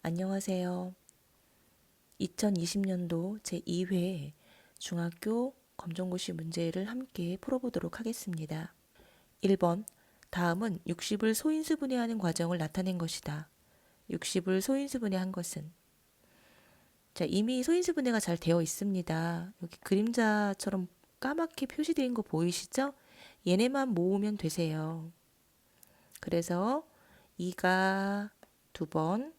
안녕하세요. 2020년도 제2회 중학교 검정고시 문제를 함께 풀어보도록 하겠습니다. 1번. 다음은 60을 소인수분해하는 과정을 나타낸 것이다. 60을 소인수분해한 것은? 자, 이미 소인수분해가 잘 되어 있습니다. 여기 그림자처럼 까맣게 표시되어 있는 거 보이시죠? 얘네만 모으면 되세요. 그래서 2가 2번,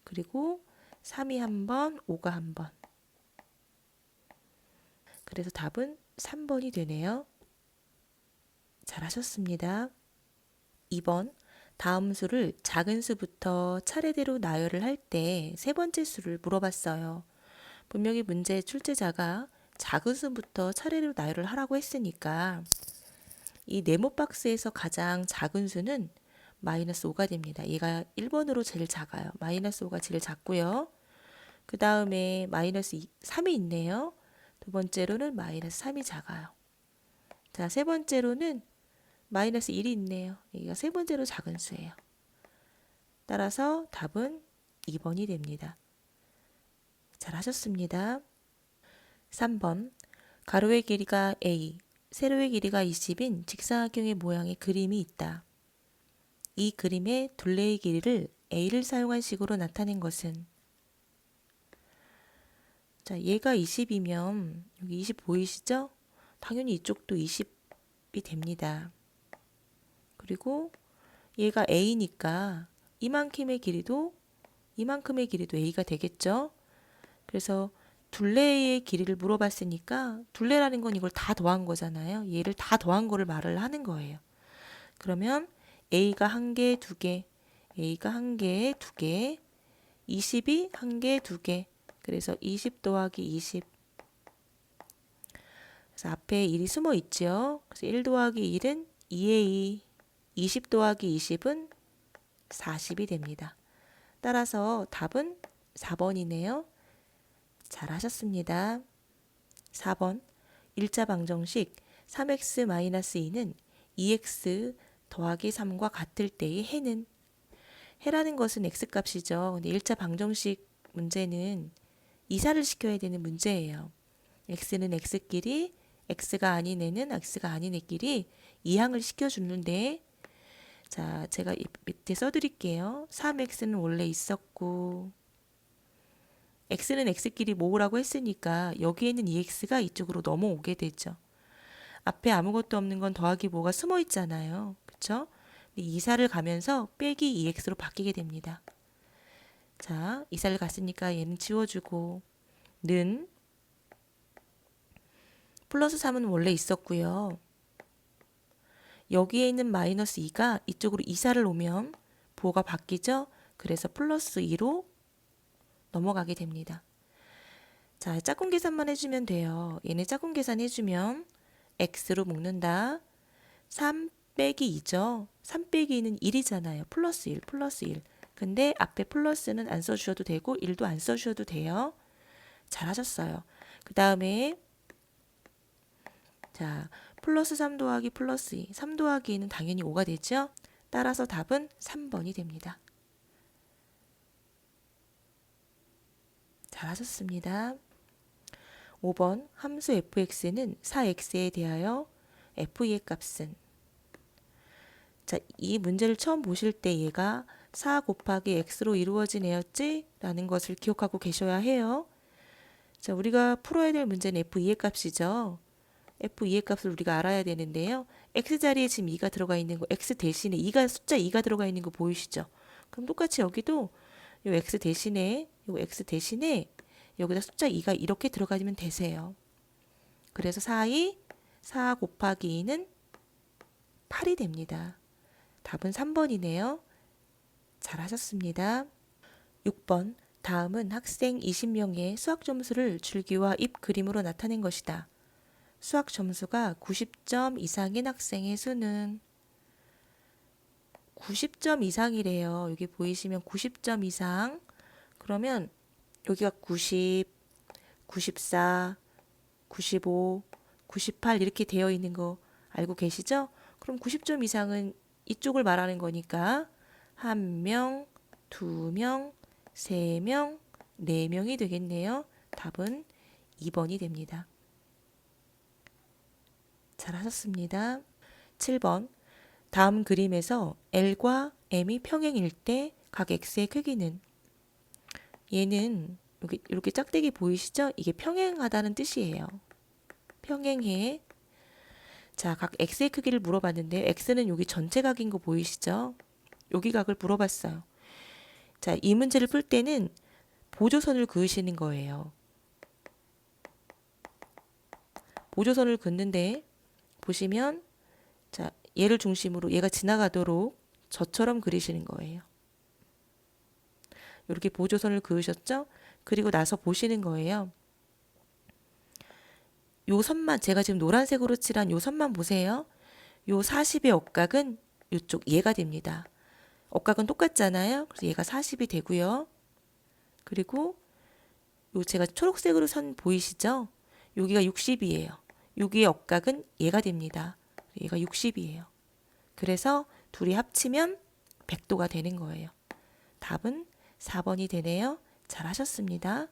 그리고 3이 1번, 5가 1번. 그래서 답은 3번이 되네요. 잘하셨습니다. 2번. 다음 수를 작은 수부터 차례대로 나열을 할 때 세 번째 수를 물어봤어요. 분명히 문제 출제자가 작은 수부터 차례로 나열을 하라고 했으니까 이 네모 박스에서 가장 작은 수는 마이너스 5가 됩니다. 얘가 1번으로 제일 작아요. 마이너스 5가 제일 작고요. 그 다음에 마이너스 3이 있네요. 두 번째로는 마이너스 3이 작아요. 자, 세 번째로는 마이너스 1이 있네요. 여기가 세 번째로 작은 수예요. 따라서 답은 2번이 됩니다. 잘하셨습니다. 3번. 가로의 길이가 A, 세로의 길이가 20인 직사각형의 모양의 그림이 있다. 이 그림의 둘레의 길이를 A를 사용한 식으로 나타낸 것은? 자, 얘가 20이면 여기 20 보이시죠? 당연히 이쪽도 20이 됩니다. 그리고 얘가 A니까 이만큼의 길이도 A가 되겠죠? 그래서 둘레의 길이를 물어봤으니까 둘레라는 건 이걸 다 더한 거잖아요. 얘를 다 더한 거를 말을 하는 거예요. 그러면 A가 한 개, 두 개, A가 한 개, 두 개, 20이 한 개, 두 개. 그래서 20 더하기 20. 그래서 앞에 1이 숨어 있죠. 그래서 1 더하기 1은 2의 2. 20 더하기 20은 40이 됩니다. 따라서 답은 4번이네요. 잘하셨습니다. 4번. 일자 방정식 3x-2는 2x 더하기 3과 같을 때의 해는? 해라는 것은 x값이죠. 근데 일자 방정식 문제는 이사를 시켜야 되는 문제예요. x는 x끼리, x가 아닌 애는 x가 아닌 애끼리 이항을 시켜주는데, 자, 제가 밑에 써드릴게요. 3x는 원래 있었고 x는 x끼리 모으라고 했으니까 여기에는 2x가 이쪽으로 넘어오게 되죠. 앞에 아무것도 없는 건 더하기 뭐가 숨어 있잖아요. 그쵸? 이사를 가면서 빼기 2x로 바뀌게 됩니다. 자, 이사를 갔으니까 얘는 지워주고 는 플러스 3은 원래 있었고요. 여기에 있는 마이너스 2가 이쪽으로 이사를 오면 부호가 바뀌죠? 그래서 플러스 2로 넘어가게 됩니다. 자, 짝꿍 계산만 해주면 돼요. 얘네 짝꿍 계산 해주면 x로 묶는다. 3 빼기 2죠. 3 빼기 2는 1이잖아요. 플러스 1, 플러스 1. 근데 앞에 플러스는 안 써주셔도 되고 1도 안 써주셔도 돼요. 잘하셨어요. 그 다음에 자, 플러스 3 더하기 플러스 2. 3 더하기 2는 당연히 5가 되죠. 따라서 답은 3번이 됩니다. 잘하셨습니다. 5번. 함수 fx는 4x에 대하여 f의 값은? 자, 이 문제를 처음 보실 때 얘가 4 곱하기 x로 이루어진 애였지? 라는 것을 기억하고 계셔야 해요. 자, 우리가 풀어야 될 문제는 f2의 값이죠. f2의 값을 우리가 알아야 되는데요. x자리에 지금 2가 들어가 있는 거, x 대신에 숫자 2가 들어가 있는 거 보이시죠? 그럼 똑같이 여기도 요 x 대신에 여기다 숫자 2가 이렇게 들어가면 되세요. 그래서 4 곱하기 2는 8이 됩니다. 답은 3번이네요. 잘하셨습니다. 6번. 다음은 학생 20명의 수학 점수를 줄기와 잎 그림으로 나타낸 것이다. 수학 점수가 90점 이상인 학생의 수는? 90점 이상이래요. 여기 보이시면 90점 이상. 그러면 여기가 90, 94, 95, 98 이렇게 되어 있는 거 알고 계시죠? 그럼 90점 이상은 이쪽을 말하는 거니까 1명, 2명, 3명, 4명이 되겠네요. 답은 2번이 됩니다. 잘하셨습니다. 7번. 다음 그림에서 L과 M이 평행일 때 각 X의 크기는, 얘는 이렇게 짝대기 보이시죠? 이게 평행하다는 뜻이에요. 평행해. 자, 각 X의 크기를 물어봤는데 X는 여기 전체 각인 거 보이시죠? 여기 각을 물어봤어요. 자, 이 문제를 풀 때는 보조선을 그으시는 거예요. 보조선을 긋는데 보시면, 자, 얘를 중심으로 얘가 지나가도록 저처럼 그리시는 거예요. 이렇게 보조선을 그으셨죠? 그리고 나서 보시는 거예요. 요 선만, 제가 지금 노란색으로 칠한 요 선만 보세요. 요 40의 억각은 요쪽 얘가 됩니다. 억각은 똑같잖아요. 그래서 얘가 40이 되고요. 그리고 요 제가 초록색으로 선 보이시죠? 여기가 60이에요. 여기의 억각은 얘가 됩니다. 얘가 60이에요. 그래서 둘이 합치면 100도가 되는 거예요. 답은 4번이 되네요. 잘하셨습니다.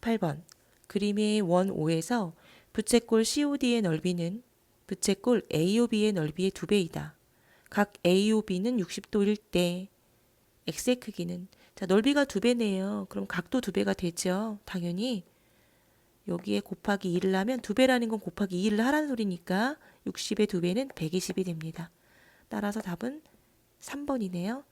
8번. 그림의 원 5에서 부채꼴 COD의 넓이는 부채꼴 AOB의 넓이의 2배이다. 각 AOB는 60도일 때 X의 크기는, 자, 넓이가 2배네요. 그럼 각도 2배가 되죠. 당연히 여기에 곱하기 2를 하면 2배라는 건 곱하기 2를 하라는 소리니까 60의 2배는 120이 됩니다. 따라서 답은 3번이네요.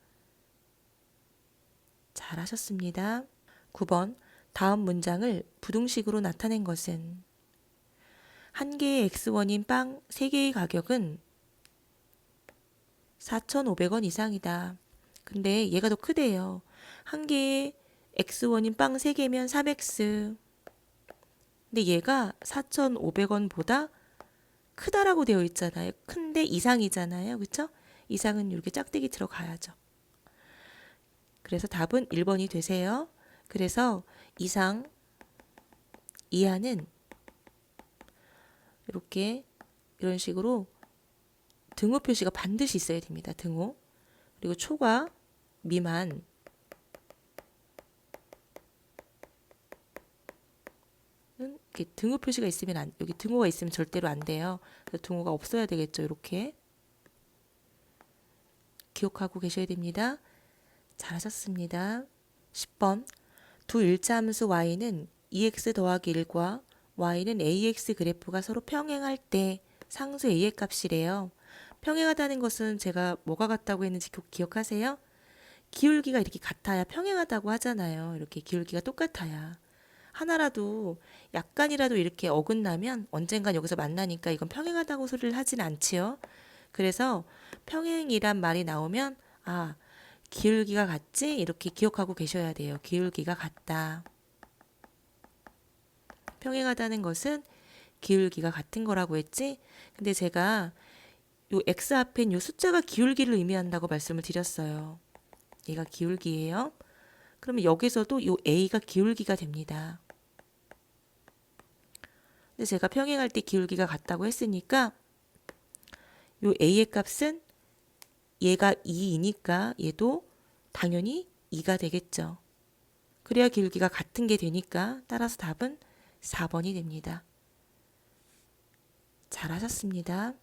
잘하셨습니다. 9번. 다음 문장을 부등식으로 나타낸 것은, 한 개의 X원인 빵 3개의 가격은 4,500원 이상이다. 근데 얘가 더 크대요. 한 개의 X원인 빵 3개면 3X. 근데 얘가 4,500원보다 크다라고 되어 있잖아요. 큰데 이상이잖아요. 그렇죠? 이상은 이렇게 짝대기 들어가야죠. 그래서 답은 1번이 되세요. 그래서 이상, 이하는 이렇게 이런 식으로 등호 표시가 반드시 있어야 됩니다. 등호. 그리고 초과, 미만. 이렇게 등호 표시가 있으면 여기 등호가 있으면 절대로 안 돼요. 그래서 등호가 없어야 되겠죠. 이렇게 기억하고 계셔야 됩니다. 잘하셨습니다. 10번. 두 일자함수 y는 2x 더하기 1과 y는 ax 그래프가 서로 평행할 때 상수 a의 값이래요. 평행하다는 것은 제가 뭐가 같다고 했는지 기억하세요? 기울기가 이렇게 같아야 평행하다고 하잖아요. 이렇게 기울기가 똑같아야. 하나라도 약간이라도 이렇게 어긋나면 언젠간 여기서 만나니까 이건 평행하다고 소리를 하진 않지요. 그래서 평행이란 말이 나오면, 아, 기울기가 같지? 이렇게 기억하고 계셔야 돼요. 기울기가 같다. 평행하다는 것은 기울기가 같은 거라고 했지? 근데 제가 요 x 앞엔 요 숫자가 기울기를 의미한다고 말씀을 드렸어요. 얘가 기울기예요. 그러면 여기서도 요 a가 기울기가 됩니다. 근데 제가 평행할 때 기울기가 같다고 했으니까 요 a의 값은 얘가 2이니까 얘도 당연히 2가 되겠죠. 그래야 기울기가 같은 게 되니까 따라서 답은 4번이 됩니다. 잘하셨습니다.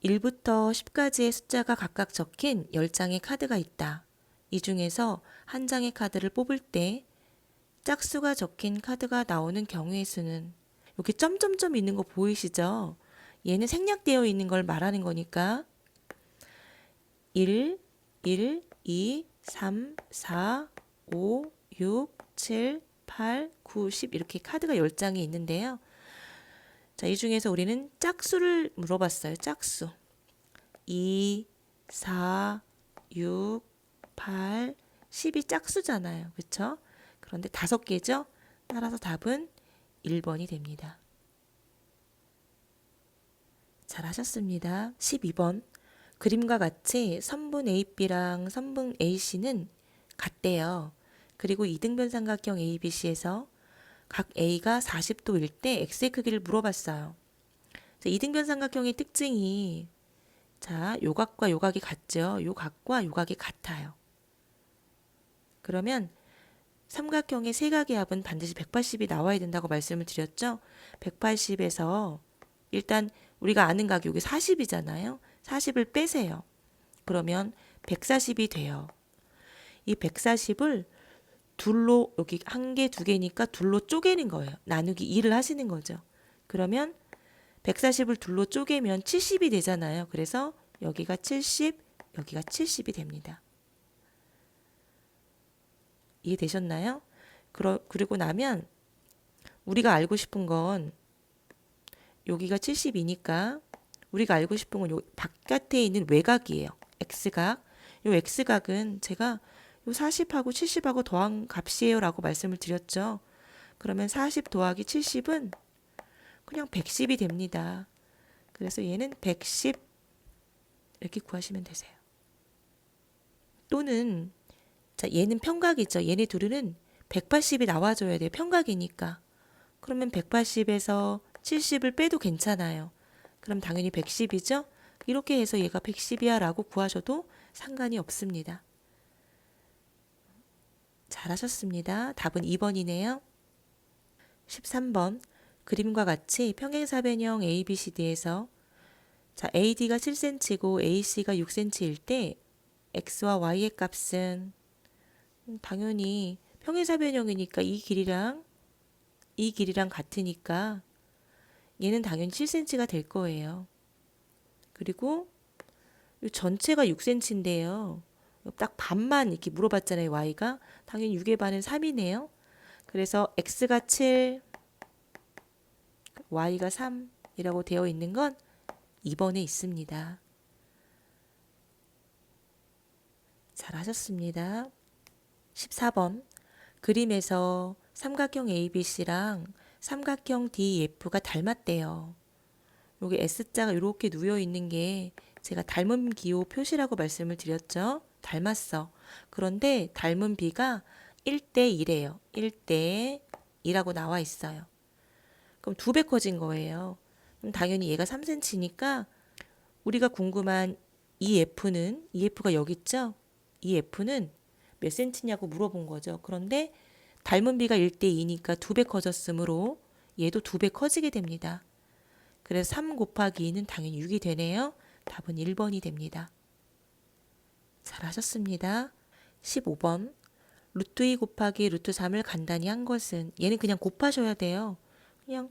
1부터 10까지의 숫자가 각각 적힌 10장의 카드가 있다. 이 중에서 한 장의 카드를 뽑을 때 짝수가 적힌 카드가 나오는 경우의 수는, 여기 점점점 있는 거 보이시죠? 얘는 생략되어 있는 걸 말하는 거니까 1, 1, 2, 3, 4, 5, 6, 7, 8, 9, 10 이렇게 카드가 10장이 있는데요. 자, 이 중에서 우리는 짝수를 물어봤어요. 짝수. 2, 4, 6, 8, 10이 짝수잖아요. 그렇죠? 그런데 5개죠? 따라서 답은 1번이 됩니다. 잘하셨습니다. 12번. 그림과 같이 선분 AB랑 선분 AC는 같대요. 그리고 이등변 삼각형 ABC에서 각 A가 40도일 때 X의 크기를 물어봤어요. 이등변 삼각형의 특징이, 자, 요각과 요각이 같죠. 요각과 요각이 같아요. 그러면 삼각형의 세각의 합은 반드시 180이 나와야 된다고 말씀을 드렸죠. 180에서 일단 우리가 아는 각이 여기 40이잖아요. 40을 빼세요. 그러면 140이 돼요. 이 140을 둘로, 여기 한 개, 두 개니까 둘로 쪼개는 거예요. 나누기 2를 하시는 거죠. 그러면 140을 둘로 쪼개면 70이 되잖아요. 그래서 여기가 70, 여기가 70이 됩니다. 이해되셨나요? 그리고 나면 우리가 알고 싶은 건 여기가 70이니까 우리가 알고 싶은 건 요 바깥에 있는 외곽이에요. X각. 요 X각은 제가 요 40하고 70하고 더한 값이에요 라고 말씀을 드렸죠. 그러면 40 더하기 70은 그냥 110이 됩니다. 그래서 얘는 110 이렇게 구하시면 되세요. 또는 자, 얘는 평각이죠. 얘네 둘은 180이 나와줘야 돼요. 평각이니까. 그러면 180에서 70을 빼도 괜찮아요. 그럼 당연히 110이죠. 이렇게 해서 얘가 110이야 라고 구하셔도 상관이 없습니다. 잘하셨습니다. 답은 2번이네요. 13번 그림과 같이 평행사변형 ABCD에서 자, AD가 7cm고 AC가 6cm일 때 X와 Y의 값은 당연히 평행사변형이니까 이 길이랑 같으니까 얘는 당연히 7cm가 될 거예요. 그리고 이 전체가 6cm인데요. 딱 반만 이렇게 물어봤잖아요. Y가. 당연히 6의 반은 3이네요. 그래서 X가 7, Y가 3이라고 되어 있는 건 2번에 있습니다. 잘하셨습니다. 14번 그림에서 삼각형 ABC랑 삼각형 DEF가 닮았대요. 여기 S자가 이렇게 놓여 있는 게 제가 닮은 기호 표시라고 말씀을 드렸죠. 닮았어. 그런데 닮은 비가 1대 1이에요. 1대 2라고 나와 있어요. 그럼 2배 커진 거예요. 그럼 당연히 얘가 3cm니까 우리가 궁금한 EF가 여기 있죠? EF는 몇 cm냐고 물어본 거죠. 그런데 닮은 비가 1대 2니까 2배 커졌으므로 얘도 2배 커지게 됩니다. 그래서 3 곱하기 2는 당연히 6이 되네요. 답은 1번이 됩니다. 잘하셨습니다. 15번 루트 2 곱하기 루트 3을 간단히 한 것은 얘는 그냥 곱하셔야 돼요. 그냥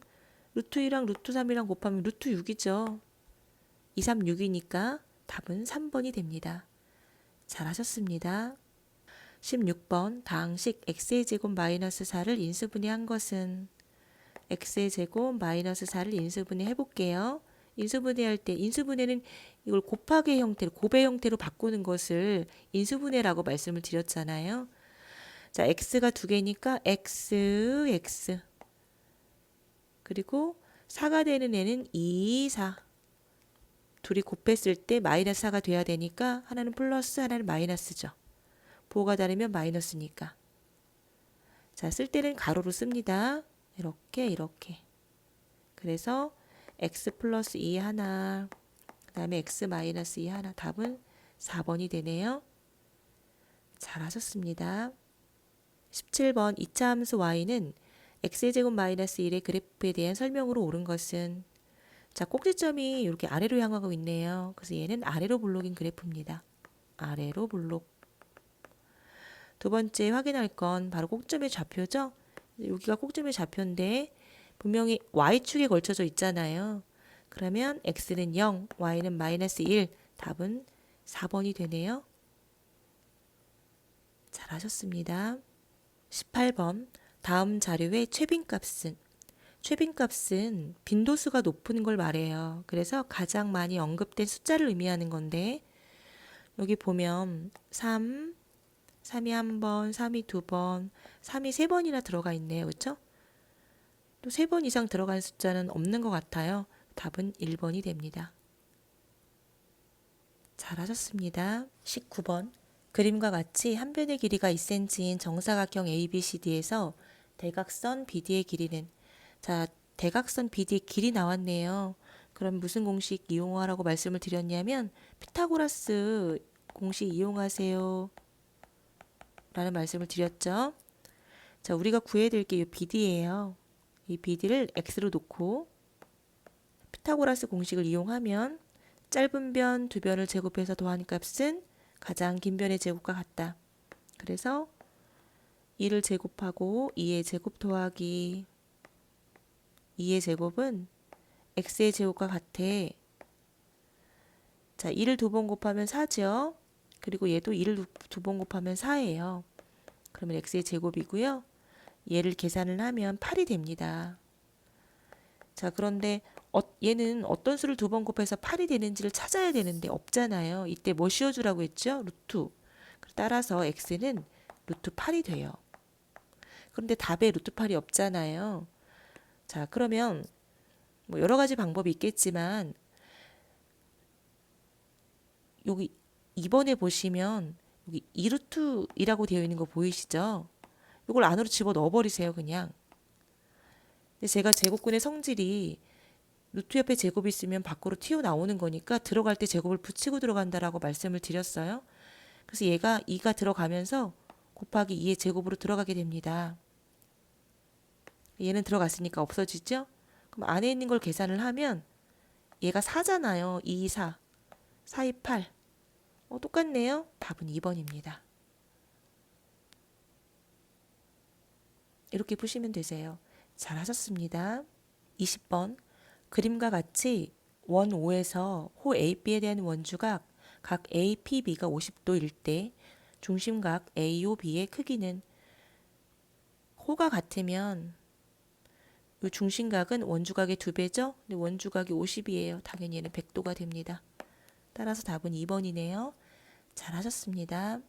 루트 2랑 루트 3이랑 곱하면 루트 6이죠. 2, 3, 6이니까 답은 3번이 됩니다. 잘하셨습니다. 16번 다항식 x의 제곱 마이너스 4를 인수분해한 것은 x의 제곱 마이너스 4를 인수분해 해볼게요. 인수분해할 때 인수분해는 이걸 곱하기 형태로 곱의 형태로 바꾸는 것을 인수분해라고 말씀을 드렸잖아요. 자, x가 두 개니까 x 그리고 4가 되는 애는 2, 4 둘이 곱했을 때 마이너스 4가 돼야 되니까 하나는 플러스 하나는 마이너스죠. 부호가 다르면 마이너스니까. 자, 쓸 때는 가로로 씁니다. 이렇게. 그래서 x 플러스 2 하나, 그 다음에 x 마이너스 2 하나. 답은 4번이 되네요. 잘하셨습니다. 17번 2차 함수 y는 x의 제곱 마이너스 1의 그래프에 대한 설명으로 옳은 것은 자, 꼭지점이 이렇게 아래로 향하고 있네요. 그래서 얘는 아래로 볼록인 그래프입니다. 아래로 볼록. 두 번째 확인할 건 바로 꼭점의 좌표죠. 여기가 꼭점의 좌표인데 분명히 y축에 걸쳐져 있잖아요. 그러면 x는 0, y는 마이너스 1. 답은 4번이 되네요. 잘하셨습니다. 18번 다음 자료의 최빈값은 빈도수가 높은 걸 말해요. 그래서 가장 많이 언급된 숫자를 의미하는 건데 여기 보면 3이 한 번, 3이 두 번, 3이 세 번이나 들어가 있네요. 그렇죠? 또 세 번 이상 들어간 숫자는 없는 것 같아요. 답은 1번이 됩니다. 잘하셨습니다. 19번 그림과 같이 한 변의 길이가 2cm인 정사각형 ABCD에서 대각선 BD의 길이는 자, 대각선 BD의 길이 나왔네요. 그럼 무슨 공식 이용하라고 말씀을 드렸냐면 피타고라스 공식 이용하세요 라는 말씀을 드렸죠. 자, 우리가 구해야 될 게 이 BD예요. 이 BD를 x로 놓고 피타고라스 공식을 이용하면 짧은 변 두 변을 제곱해서 더한 값은 가장 긴 변의 제곱과 같다. 그래서 2를 제곱하고 2의 제곱 더하기 2의 제곱은 x의 제곱과 같아. 자, 2를 두 번 곱하면 4죠. 그리고 얘도 2를 두 번 곱하면 4예요. 그러면 x의 제곱이고요. 얘를 계산을 하면 8이 됩니다. 자, 그런데 얘는 어떤 수를 두 번 곱해서 8이 되는지를 찾아야 되는데 없잖아요. 이때 뭐 씌워주라고 했죠? 루트. 따라서 x는 루트 8이 돼요. 그런데 답에 루트 8이 없잖아요. 자, 그러면 뭐 여러 가지 방법이 있겠지만 여기 2번에 보시면 여기 2루트이라고 되어 있는 거 보이시죠? 이걸 안으로 집어 넣어 버리세요, 그냥. 근데 제가 제곱근의 성질이 루트 옆에 제곱이 있으면 밖으로 튀어나오는 거니까 들어갈 때 제곱을 붙이고 들어간다라고 말씀을 드렸어요. 그래서 얘가 2가 들어가면서 곱하기 2의 제곱으로 들어가게 됩니다. 얘는 들어갔으니까 없어지죠? 그럼 안에 있는 걸 계산을 하면 얘가 4잖아요. 2, 4. 4, 2, 8. 똑같네요. 답은 2번입니다. 이렇게 푸시면 되세요. 잘하셨습니다. 20번. 그림과 같이 원 O에서 호 AB에 대한 원주각 각 APB가 50도일 때 중심각 AOB의 크기는 호가 같으면 이 중심각은 원주각의 2배죠? 근데 원주각이 50이에요. 당연히 얘는 100도가 됩니다. 따라서 답은 2번이네요. 잘하셨습니다.